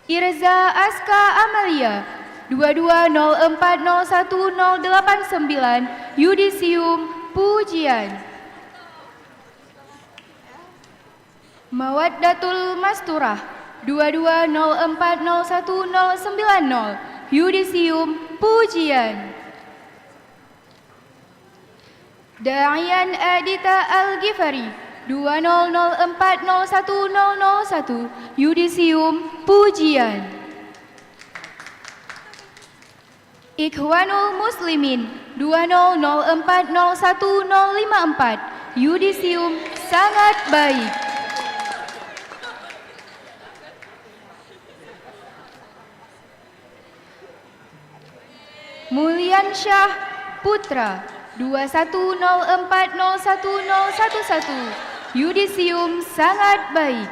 Irza Aska Amalia 22040189 Yudisium Pujian. Mawaddatul Masturah 22040190 Yudisium Pujian. Da'ian Adita Al-Ghifari 20040101 Yudisium Pujian. Ikhwanul Muslimin 20040154 Yudisium sangat baik. Mulyan Syah Putra 21040111 Yudisium sangat baik.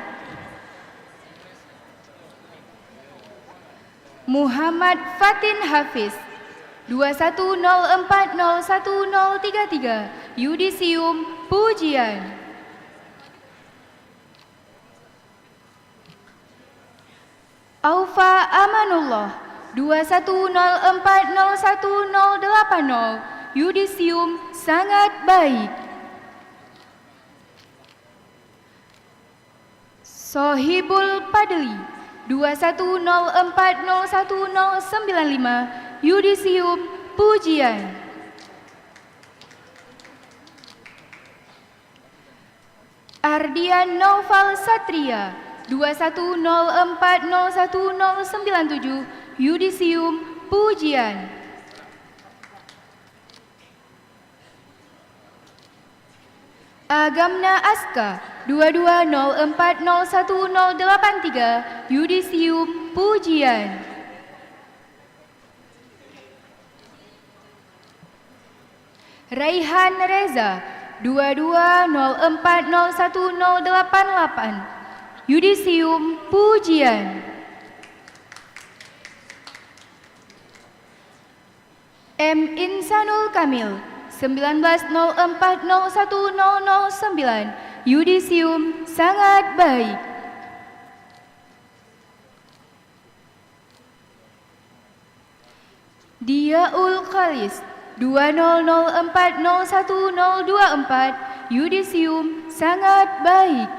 Muhammad Fatin Hafiz 21040133 Yudisium Pujian. Aufa Amanullah 21040180 Yudisium sangat baik. Sohibul Padli 21040195 Yudisium Pujian. Ardian Naufal Satria 21040197 Yudisium Pujian. Agamna Aska 22040183 Yudisium Pujian. Raihan Reza 22040188 Yudisium Pujian. M. Insanul Kamil 19040109 Yudisium sangat baik. Diaul Khalis 2004011024 Yudisium sangat baik.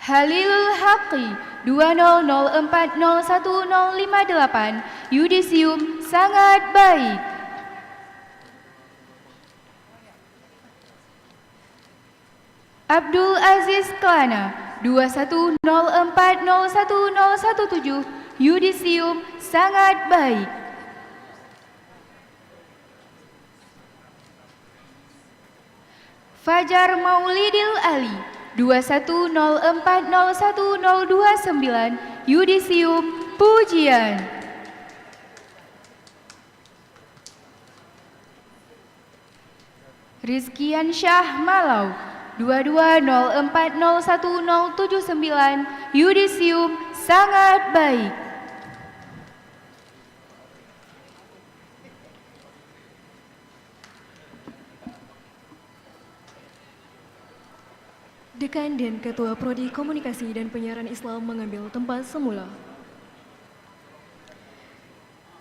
Halilul Haqi 2004011058 Yudisium sangat baik. Abdul Aziz Klana 21040117 Yudisium sangat baik. Fajar Maulidil Ali 21040129 Yudisium Pujian. Rizkian Syah Malau 22040179 Yudisium sangat baik. Dekan dan Ketua Prodi Komunikasi dan Penyiaran Islam mengambil tempat semula.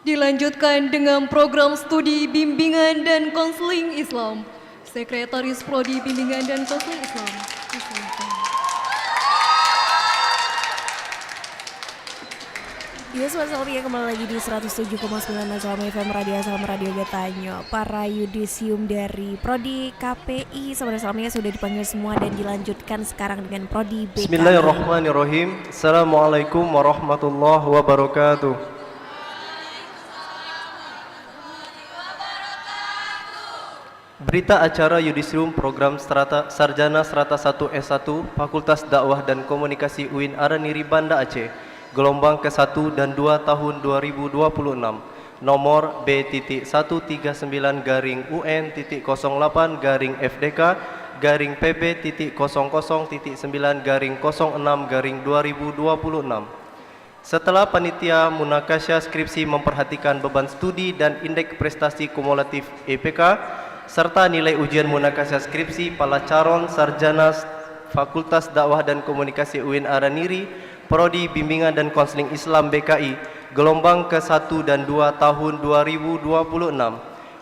Dilanjutkan dengan program studi bimbingan dan konseling Islam. Sekretaris Prodi Bimbingan dan Konseling Islam. Ya, selamat kembali lagi di 107,9 Aslam FM Radio Aslam Radio Gatanyo. Para yudisium dari Prodi KPI saudara-saudaranya sudah dipanggil semua dan dilanjutkan sekarang dengan Prodi BK. Bismillahirrahmanirrahim. Assalamualaikum warahmatullahi wabarakatuh. Berita acara yudisium program Sarjana Strata 1 S1 Fakultas Dakwah dan Komunikasi UIN Araniri Banda Aceh. Gelombang ke-1 dan 2 tahun 2026, nomor B.08-PB.00.9/06/2026. Setelah panitia munakasya skripsi memperhatikan beban studi dan indeks prestasi kumulatif IPK serta nilai ujian munakasya skripsi para calon sarjana Fakultas Dakwah dan Komunikasi UIN Araniri, Prodi Bimbingan dan Konseling Islam BKI, gelombang ke-1 dan 2 tahun 2026.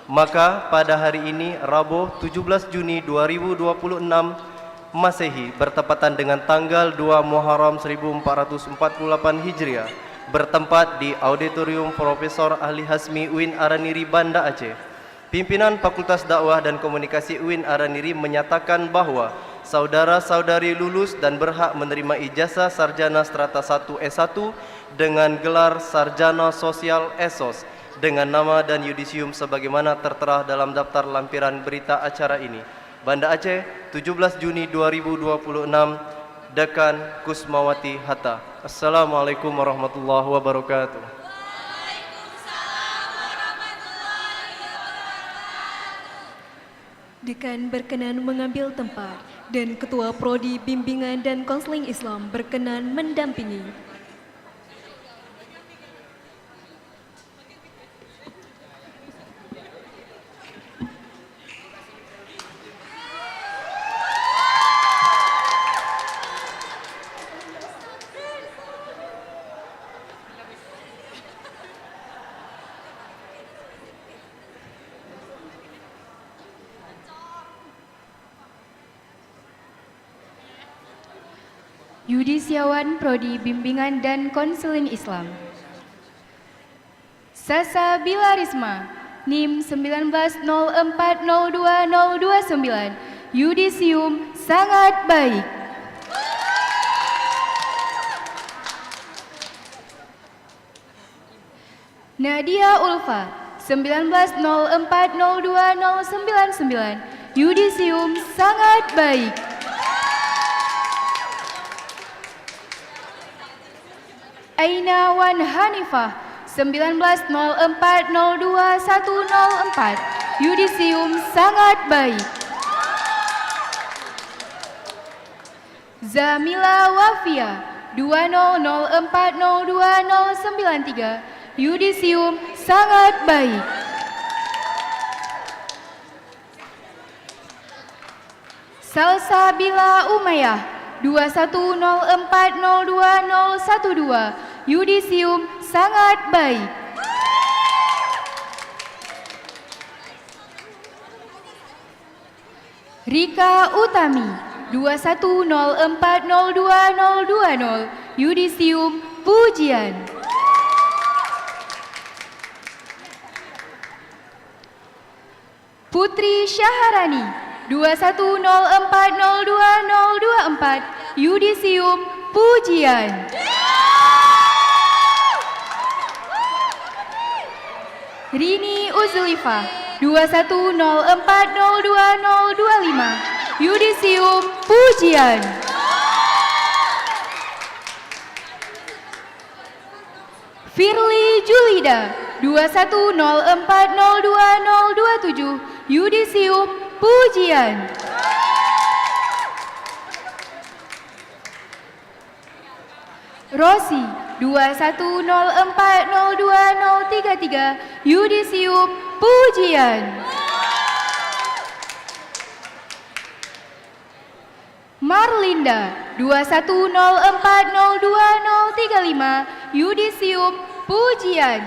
Maka pada hari ini, Rabu 17 Juni 2026 Masehi, bertepatan dengan tanggal 2 Muharram 1448 Hijriah, bertempat di Auditorium Profesor Ahli Hasmi UIN Araniri Banda Aceh. Pimpinan Fakultas Dakwah dan Komunikasi UIN Araniri menyatakan bahwa saudara-saudari lulus dan berhak menerima ijazah sarjana strata 1 S1 dengan gelar sarjana sosial ESOS dengan nama dan yudisium sebagaimana tertera dalam daftar lampiran berita acara ini. Banda Aceh, 17 Juni 2026, Dekan Kusmawati Hatta. Assalamualaikum warahmatullahi wabarakatuh. Dekan berkenan mengambil tempat dan Ketua Prodi Bimbingan dan Konseling Islam berkenan mendampingi. Yudisiawan Prodi Bimbingan dan Konseling Islam. Sasa Bilarisma, NIM 1904020029, yudisium sangat baik. Nadia Ulfa, 1904020099, yudisium sangat baik. Aina Wan Hanifah, 1904020104, yudisium sangat baik. Zamila Wafia, 2004020093, yudisium sangat baik. Salsabila Umayyah, 2104020012, yudisium sangat baik. Rika Utami, 2104020020, yudisium pujian. Putri Syaharani, 2104020024, yudisium pujian. Rini Uzlifah, 2104020025, yudisium pujian. Firly Julida, 2104020027, yudisium pujian. Rosi, 2104020033, yudisium pujian. Marlinda, 2104020035, yudisium pujian.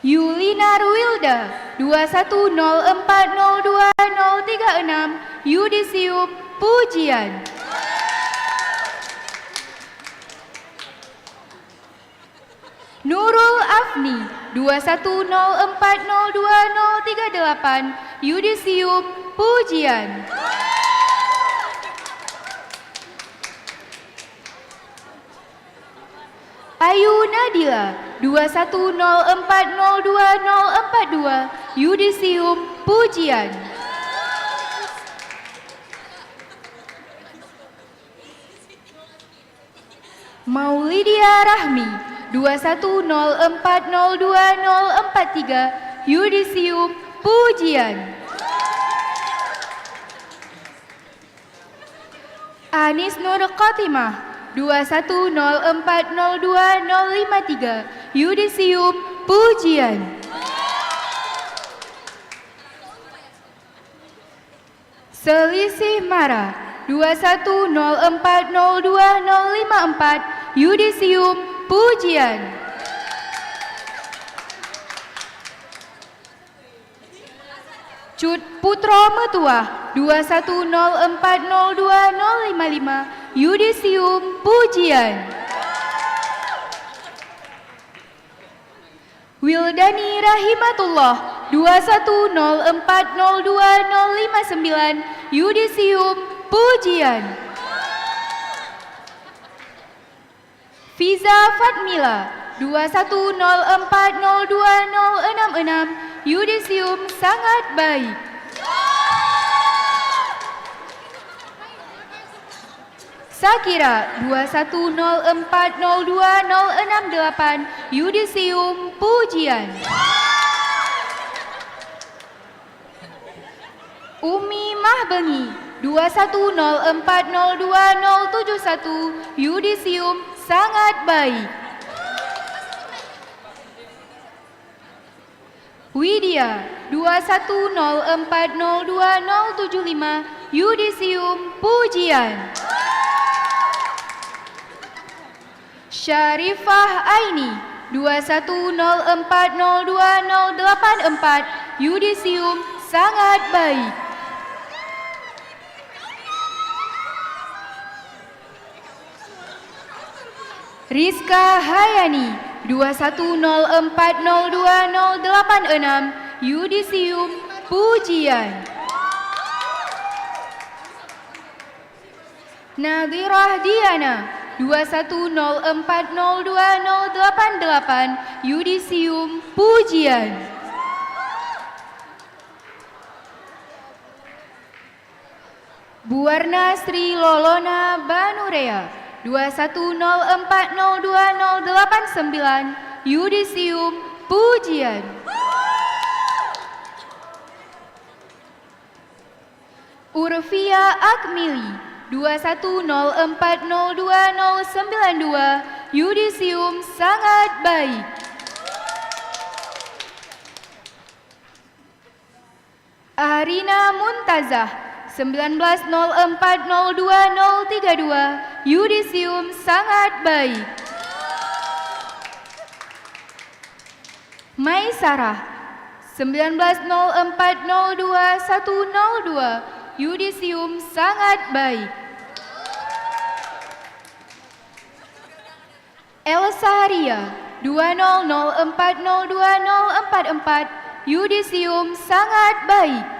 Yulina Ruilda, 2104020036, yudisium pujian. Nurul Afni, 2104020038, yudisium pujian. Ayu Nadila, 2104020042, yudisium pujian. Maulidia Rahmi, 2104020043, yudisium pujian. Anis Nur Khotimah, 2104020053, yudisium pujian. Selisih Mara 2104020054 Yudisium Pujian. Cut Putro Metuah 2104020055 Yudisium Pujian. Wildani Rahimatullah 2104020059 Yudisium Pujian. Fiza Fatmila 2104020066 Yudisium sangat baik. Sakira 2104020068 Yudisium Pujian. Umi Mahbengi 2104020071 Yudisium sangat baik. Widya 2104020075 Yudisium Pujian. Syarifah Aini 2104020084 Yudisium sangat baik. Rizka Hayani 2104020086 Yudisium Pujian. Nadirah Diana 2104020088 Yudisium Pujian. Buarna Sri Lolona Banurea 2104020089 Yudisium Pujian. Urfia Akmili 2104020092 Yudisium sangat baik. Arina Muntazah 1904020032 Yudisium sangat baik. Maisarah 1904020102 Yudisium sangat baik. Elsa Ria 2004020044 Yudisium sangat baik.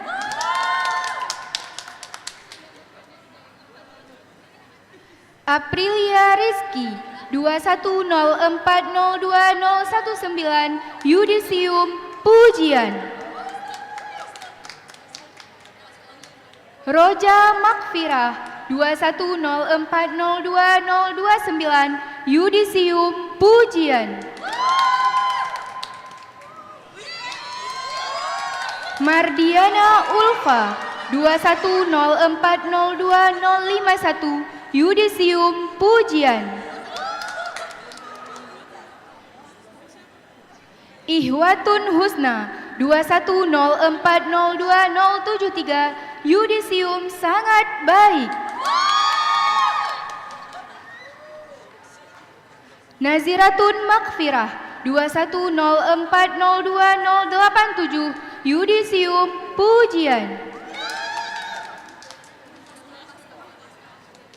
Aprilia Rizky 2104020019 Yudisium Pujian. Roja Makfirah 2104020029 Yudisium Pujian. Mardiana Ulfa 2104020051 Yudisium Pujian. Ihwatun Husna 2104020073 Yudisium sangat baik. Naziratun Makfirah 2104020087 Yudisium Pujian.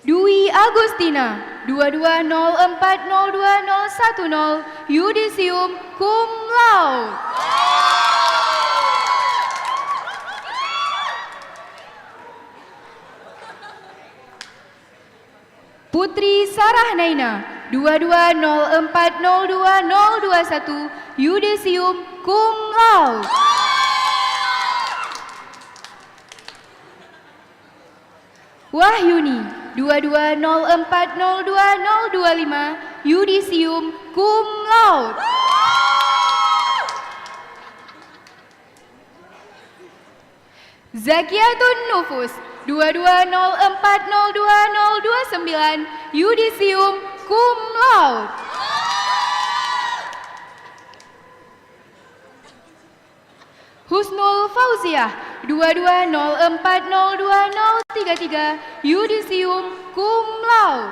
Dwi Agustina 2204020010 Yudisium Cum Laude. Putri Sarah Naina 2204020021 Yudisium Cum Laude. Wahyuni 2204020025 Yudisium Cum Laude. Zakiatun Nufus 2204020029 Yudisium Cum Laude. Husnul Fauziah 2204020033 Yudisium Cum Laude.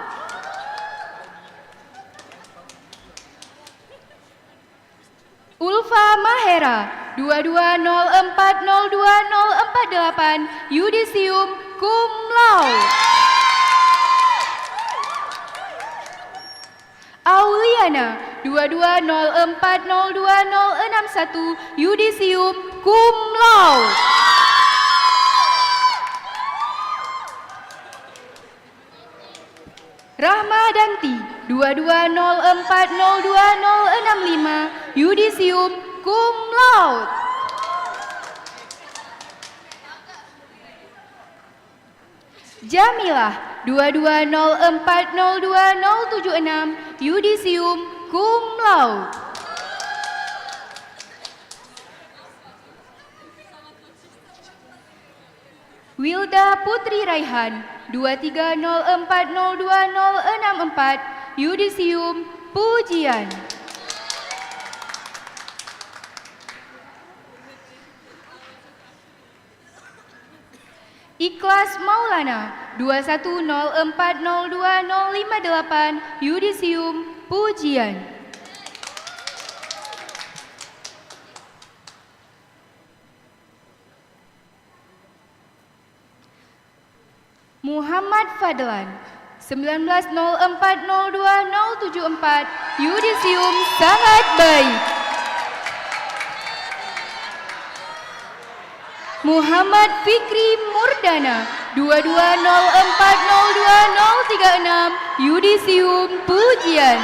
Ulfa Mahera 2204020048 Yudisium Cum Laude. Auliana 2204020061 Yudisium Cum Laude. Rahmadanti 2204020065 Yudisium Cum Laude. Jamilah 2204020076 Yudisium Cum Laude. Wilda Putri Raihan 2304020064 Yudisium Pujian. Ikhlas Maulana 2104020058 Yudisium Pujian. Muhammad Fadlan 1904020074 Yudisium sangat baik. Muhammad Fikri Murdana 2204020036 Yudisium Pujian.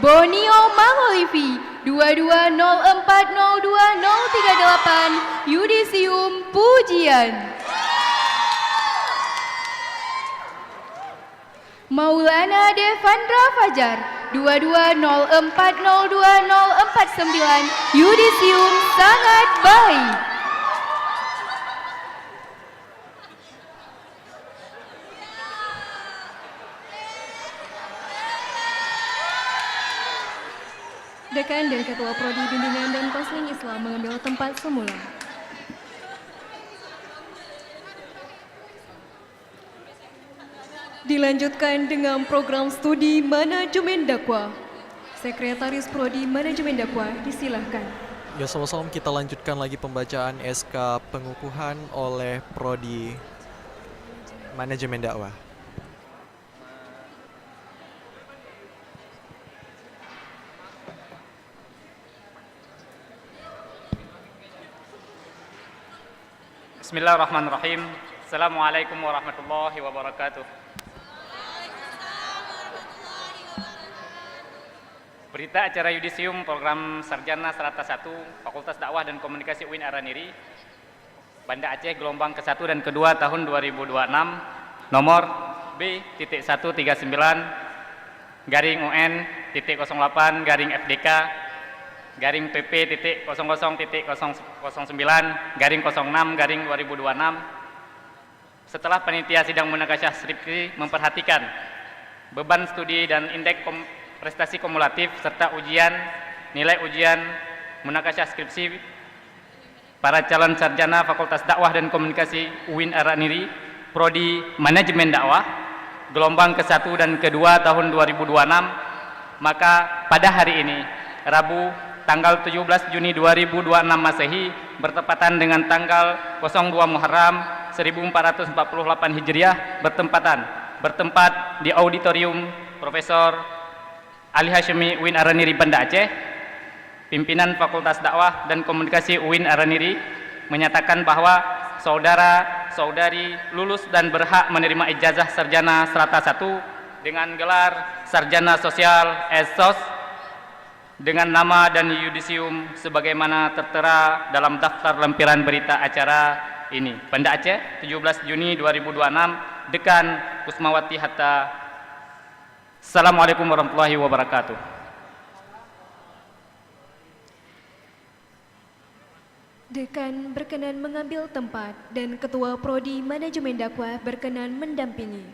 Bonio Mangolivi 2204020038 Yudisium Pujian. Maulana Devandra Fajar 2204020049 Yudisium sangat baik. Dekan dan Ketua Prodi Bimbingan dan Konseling Islam mengambil tempat semula. Dilanjutkan dengan program studi manajemen dakwah. Sekretaris Prodi Manajemen Dakwah disilahkan. Ya, sama-sama kita lanjutkan lagi pembacaan SK pengukuhan oleh Prodi Manajemen Dakwah. Bismillahirrahmanirrahim. Assalamualaikum warahmatullahi wabarakatuh. Berita acara Yudisium Program Sarjana Strata 1 Fakultas Dakwah dan Komunikasi UIN Araniri Banda Aceh gelombang ke-1 dan ke-2 tahun 2026 nomor B.1-9-UN.08-FDK garing PP.00.0009-06-2026 setelah panitia sidang munakasyah skripsi memperhatikan beban studi dan indeks prestasi kumulatif serta ujian nilai ujian munakasyah skripsi para calon sarjana Fakultas Dakwah dan Komunikasi UIN Araniri Prodi Manajemen Dakwah gelombang ke-1 dan ke-2 tahun 2026, maka pada hari ini Rabu tanggal 17 Juni 2026 Masehi bertepatan dengan tanggal 02 Muharram 1448 Hijriah bertempat di auditorium Profesor Ali Hashimi UIN Araniri Banda Aceh. Pimpinan Fakultas Dakwah dan Komunikasi UIN Araniri menyatakan bahwa saudara-saudari lulus dan berhak menerima ijazah sarjana strata 1 dengan gelar sarjana sosial (SSOS) dengan nama dan yudisium sebagaimana tertera dalam daftar lempiran berita acara ini. Banda Aceh, 17 Juni 2026, Dekan Kusmawati Hatta. Assalamualaikum warahmatullahi wabarakatuh. Dekan berkenan mengambil tempat dan Ketua Prodi Manajemen Dakwah berkenan mendampingi.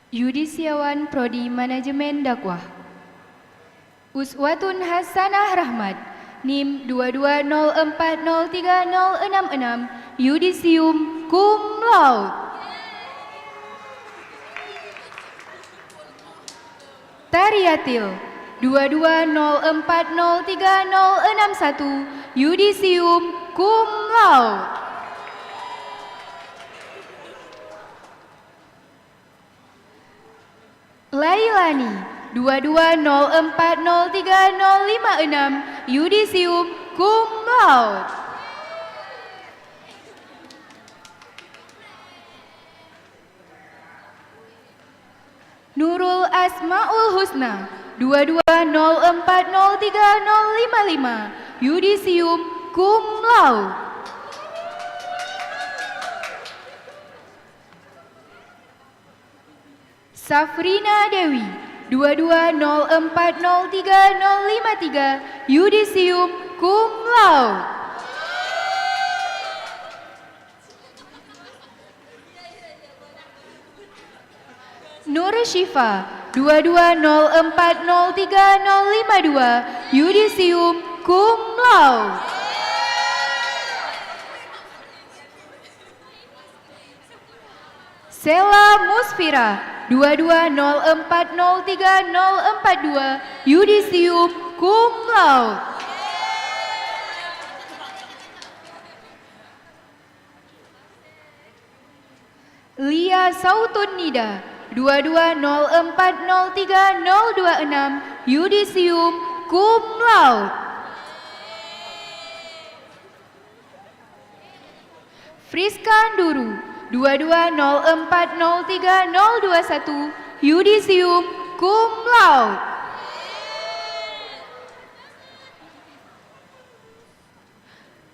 Yudisiawan Prodi Manajemen Dakwah. Uswatun Hasanah Rahmat, NIM 2204030066, Yudisium Cum Laude. Tariatil 2204030061, Yudisium Cum Laude. Lailani 2204030056, Yudisium Cum Laude. Nurul Asmaul Husna 2204030055, Yudisium Cum Laude. Safrina Dewi 2204030053, Yudisium Cum Laude. Nur Syifa 2204030052, Yudisium Cum Laude. Sela Musfira 2204030042, Yudisium Cum Laude. Lia Sautun Nida 2204030026, Yudisium Cum Laude. Friska Nduru 2204030021, Yudisium Cum Laude.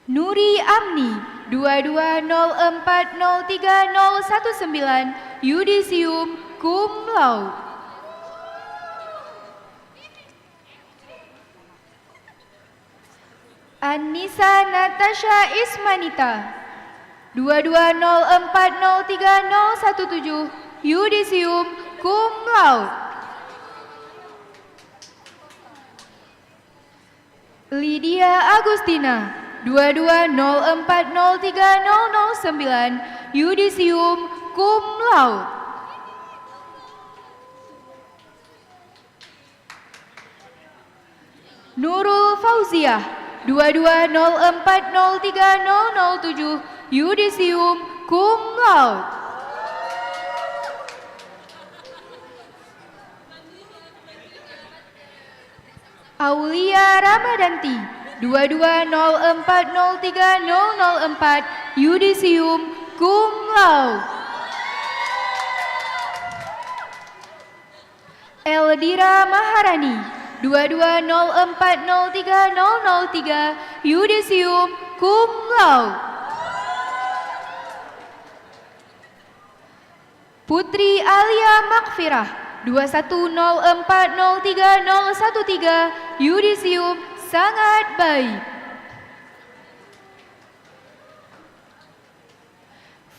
Nuri Amni 2204030019, Yudisium Cum Laude. Anissa Natasha Ismanita 2204030017, Yudisium Cum Laude. Lydia Agustina 2204030009, Yudisium Cum Laude. Nurul Fauziah 2204030007, Yudisium Cum Laude. Aulia Ramadanti 2204030004, Yudisium Cum Laude. Eldira Maharani 2204030003, Yudisium Cum Laude. Putri Alia Makfirah 2104030013, Yudisium sangat baik.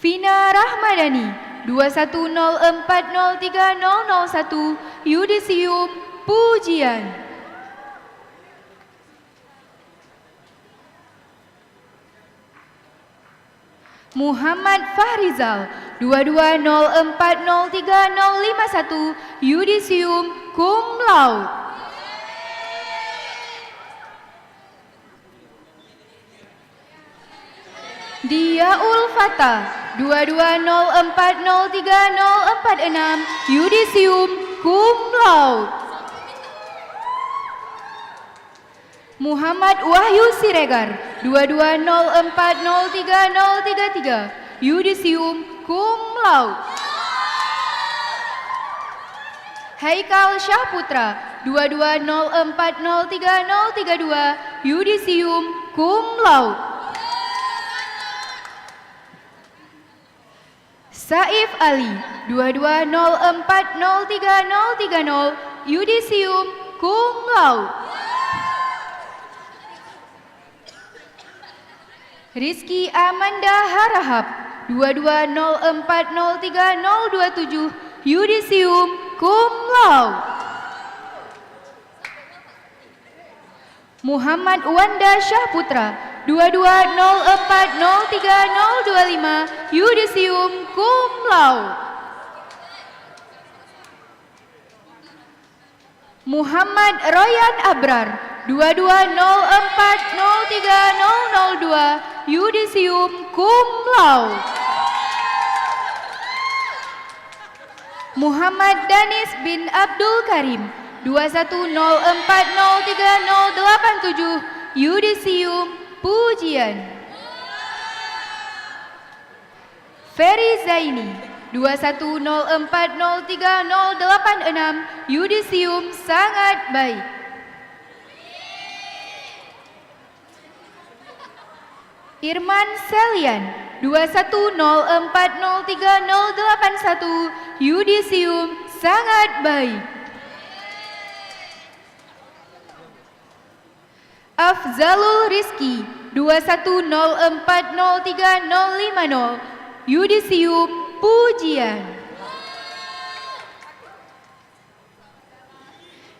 Vina Rahmadani 2104030001, Yudisium pujian. Muhammad Fahrizal 2204030051, Yudisium Cum Laude. Diaul Fatah 2204030046, Yudisium Cum Laude. Muhammad Wahyu Siregar 2204030033, Yudisium Cum Laude. Haikal Syahputra 2204030032, Yudisium Cum Laude. Saif Ali 2204030030, Yudisium Cum Laude. Rizky Amanda Harahap 2204030027, Yudisium Cum Laude. Muhammad Wanda Syahputra 220403025 Yudisium Cum Laude. Muhammad Royan Abrar 220403002 Yudisium Cum Laude. Muhammad Danis bin Abdul Karim 210403087 Yudisium Pujian. Ferry Zaini 210403086 Yudisium Sangat Baik. Irman Selian 210403081 Yudisium Sangat Baik. Afzalul Rizki 210403050 Yudisium Pujian.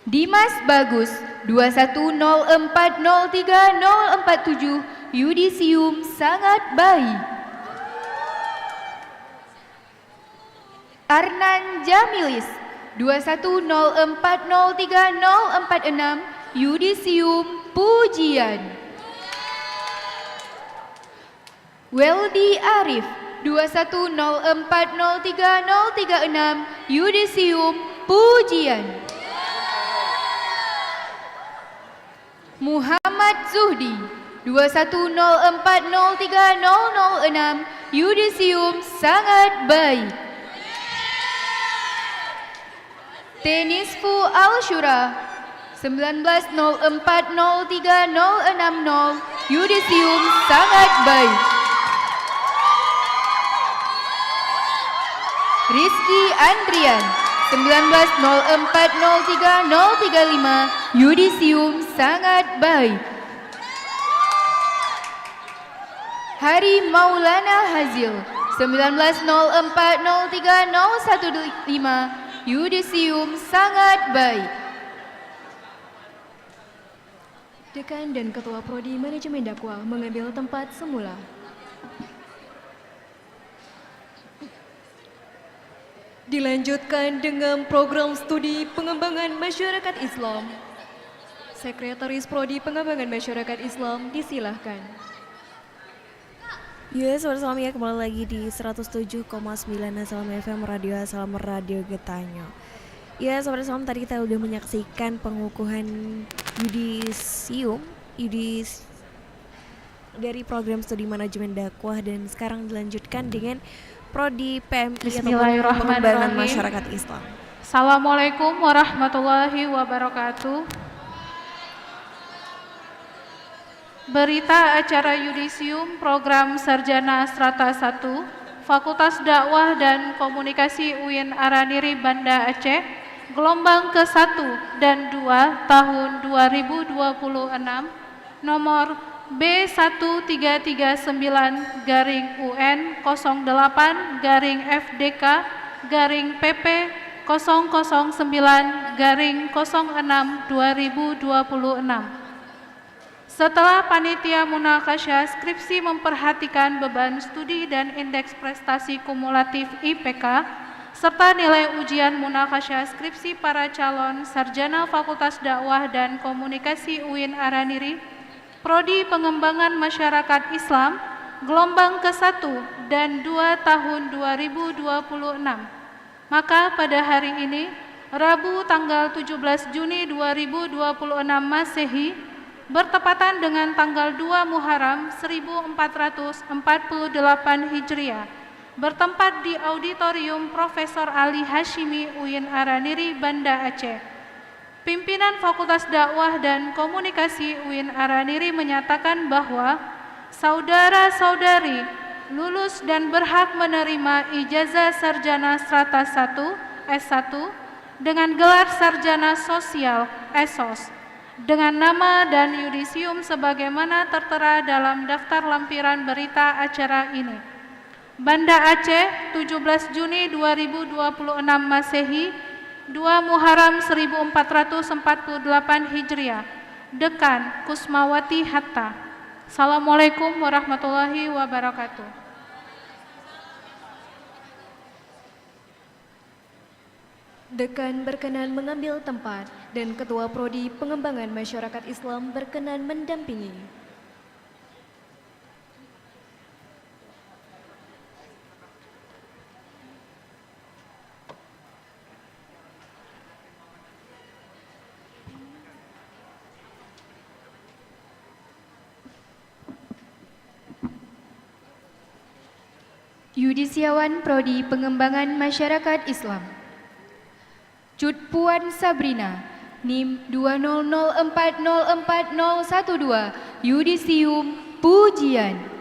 Dimas Bagus 210403047 Yudisium Sangat Baik. Arnan Jamilis 210403046 Yudisium Pujian. Weldi Arif 210403036 Yudisium Pujian. Muhammad Zuhdi 210403006 Yudisium Sangat Baik. Tenisfu Al-Syura 19040360 Yudisium Sangat Baik. Rizky Andrian 19040335 Yudisium Sangat Baik. Hari Maulana Hazil 19040315 Yudisium Sangat Baik. Dekan dan Ketua Prodi Manajemen Dakwah mengambil tempat semula. Dilanjutkan dengan program studi pengembangan masyarakat Islam. Sekretaris Prodi Pengembangan Masyarakat Islam disilahkan. Yes, bersama ya kembali lagi di 107,9 Assalam FM Radio Getanyo. Ya, sobat Islam, tadi kita udah menyaksikan pengukuhan yudisium dari program studi manajemen dakwah, dan sekarang dilanjutkan dengan Prodi PMI atau Pengembangan Masyarakat Islam. Assalamualaikum warahmatullahi wabarakatuh. Berita acara yudisium program Sarjana Strata 1 Fakultas Dakwah dan Komunikasi UIN Araniri Banda Aceh, gelombang ke-1 dan 2 tahun 2026, nomor B1391-UN08-FDK-PP 009-06-2026. Setelah panitia munakasyah skripsi memperhatikan beban studi dan indeks prestasi kumulatif IPK, serta nilai ujian munakasyah skripsi para calon sarjana Fakultas Dakwah dan Komunikasi UIN Araniri, Prodi Pengembangan Masyarakat Islam, gelombang ke-1 dan 2 tahun 2026. Maka pada hari ini, Rabu tanggal 17 Juni 2026 Masehi, bertepatan dengan tanggal 2 Muharram 1448 Hijriah, bertempat di Auditorium Profesor Ali Hashimi UIN Araniri Banda Aceh. Pimpinan Fakultas Dakwah dan Komunikasi UIN Araniri menyatakan bahwa saudara-saudari lulus dan berhak menerima ijazah sarjana strata 1 S1 dengan gelar sarjana sosial (ESOS) dengan nama dan yudisium sebagaimana tertera dalam daftar lampiran berita acara ini. Banda Aceh 17 Juni 2026 Masehi, 2 Muharram 1448 Hijriah. Dekan Kusmawati Hatta. Assalamualaikum warahmatullahi wabarakatuh. Dekan berkenan mengambil tempat dan Ketua Prodi Pengembangan Masyarakat Islam berkenan mendampingi. Yudisiawan Prodi Pengembangan Masyarakat Islam. Cut Puan Sabrina, NIM 200404012, Yudisium Pujian.